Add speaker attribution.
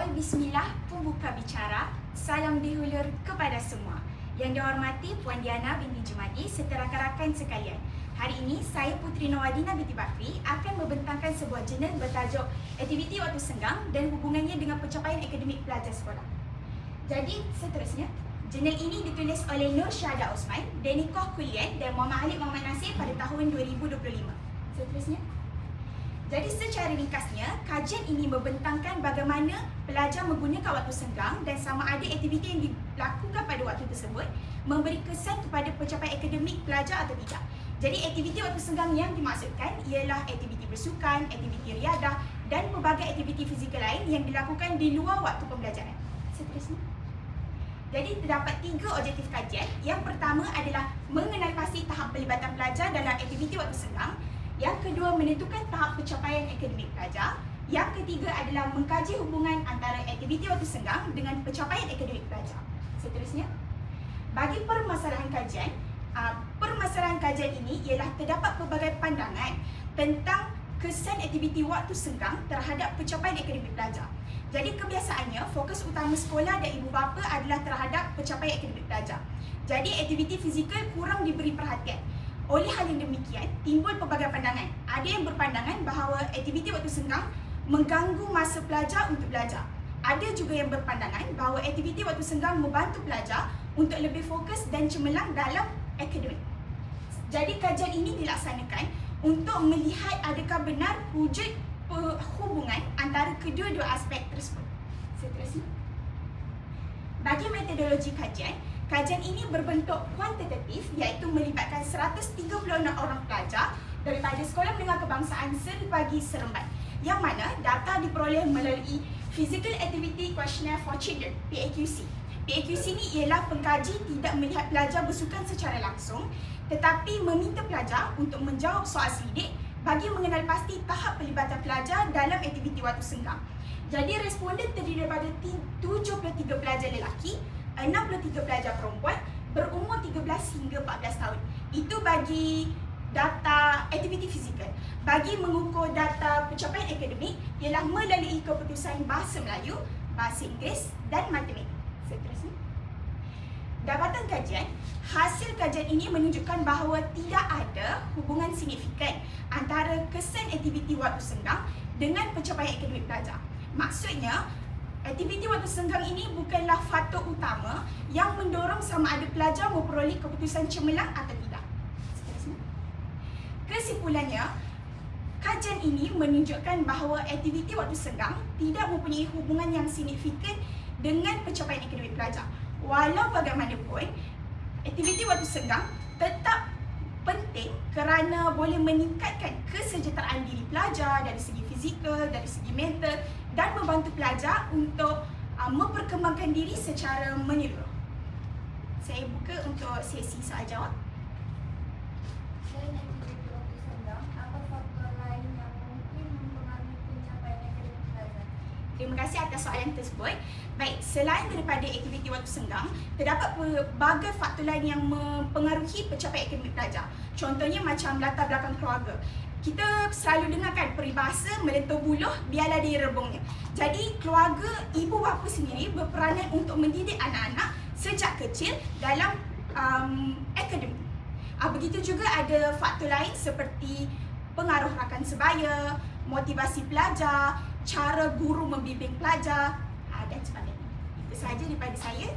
Speaker 1: Awal bismillah, pembuka bicara. Salam dihulur kepada semua. Yang dihormati Puan Diana binti Jumadi serta rakan-rakan sekalian. Hari ini saya Puteri Nowadina binti Bakri akan membentangkan sebuah jurnal bertajuk Aktiviti Waktu Senggang dan hubungannya dengan pencapaian akademik pelajar sekolah. Jadi seterusnya, jurnal ini ditulis oleh Nur Syahada Osman, Denikoh Kulian dan Muhammad Halid Muhammad Nasir pada tahun 2025. Seterusnya. Jadi secara ringkasnya, kajian ini membentangkan bagaimana pelajar menggunakan waktu senggang dan sama ada aktiviti yang dilakukan pada waktu tersebut memberi kesan kepada pencapaian akademik pelajar atau tidak. Jadi aktiviti waktu senggang yang dimaksudkan ialah aktiviti bersukan, aktiviti riadah dan pelbagai aktiviti fizikal lain yang dilakukan di luar waktu pembelajaran. Seterusnya. Jadi terdapat 3 objektif kajian. Yang pertama adalah mengenal pasti tahap pelibatan pelajar dalam aktiviti waktu senggang. Yang kedua, menentukan tahap pencapaian akademik pelajar. Yang ketiga adalah mengkaji hubungan antara aktiviti waktu senggang dengan pencapaian akademik pelajar. Seterusnya, bagi permasalahan kajian ini ialah terdapat pelbagai pandangan tentang kesan aktiviti waktu senggang terhadap pencapaian akademik pelajar. Jadi kebiasaannya, fokus utama sekolah dan ibu bapa adalah terhadap pencapaian akademik pelajar. Jadi aktiviti fizikal kurang diberi perhatian. Oleh hal yang demikian, timbul pelbagai pandangan. Ada yang berpandangan bahawa aktiviti waktu senggang mengganggu masa pelajar untuk belajar. Ada juga yang berpandangan bahawa aktiviti waktu senggang membantu pelajar untuk lebih fokus dan cemerlang dalam akademik. Jadi kajian ini dilaksanakan untuk melihat adakah benar wujud hubungan antara kedua-dua aspek tersebut. Seterusnya. Bagi metodologi kajian ini berbentuk kuantitatif iaitu melibatkan 136 orang pelajar daripada Sekolah Menengah Kebangsaan Seri Pagi Seremban yang mana data diperoleh melalui Physical Activity Questionnaire for Children (PAQC). PAQC ni ialah pengkaji tidak melihat pelajar bersukan secara langsung tetapi meminta pelajar untuk menjawab soal selidik bagi mengenal pasti tahap pelibatan pelajar dalam aktiviti waktu senggang. Jadi responden terdiri daripada 73 pelajar lelaki, 63 pelajar perempuan berumur 13 hingga 14 tahun. Itu bagi data aktiviti fizikal. Bagi mengukur data pencapaian akademik ialah melalui keputusan bahasa Melayu, bahasa Inggeris dan matematik. Seterusnya. Dapatan kajian, hasil kajian ini menunjukkan bahawa tidak ada hubungan signifikan antara kesan aktiviti waktu senggang dengan pencapaian akademik pelajar. Maksudnya, aktiviti waktu senggang ini bukanlah faktor utama yang mendorong sama ada pelajar memperoleh keputusan cemerlang atau tidak. Seterusnya. Kesimpulannya, kajian ini menunjukkan bahawa aktiviti waktu senggang tidak mempunyai hubungan yang signifikan dengan pencapaian akademik pelajar. Walau bagaimanapun, aktiviti waktu senggang tetap penting kerana boleh meningkatkan kesejahteraan diri pelajar dari segi fizikal, dari segi mental dan membantu pelajar untuk memperkembangkan diri secara menyeluruh. Saya buka untuk sesi soal jawab.
Speaker 2: Selain aktiviti waktu senggang, apa faktor lain yang mungkin mempengaruhi pencapaian akademik pelajar?
Speaker 1: Terima kasih atas soalan tersebut. Baik, selain daripada aktiviti waktu senggang, terdapat pelbagai faktor lain yang mempengaruhi pencapaian akademik pelajar. Contohnya macam latar belakang keluarga. Kita selalu dengarkan peribahasa melentur buluh biarlah dia rebungnya. Jadi keluarga, ibu bapa sendiri berperanan untuk mendidik anak-anak sejak kecil dalam akademik. Begitu juga ada faktor lain seperti pengaruh rakan sebaya, motivasi pelajar, cara guru membimbing pelajar dan sebagainya. Itu sahaja daripada saya.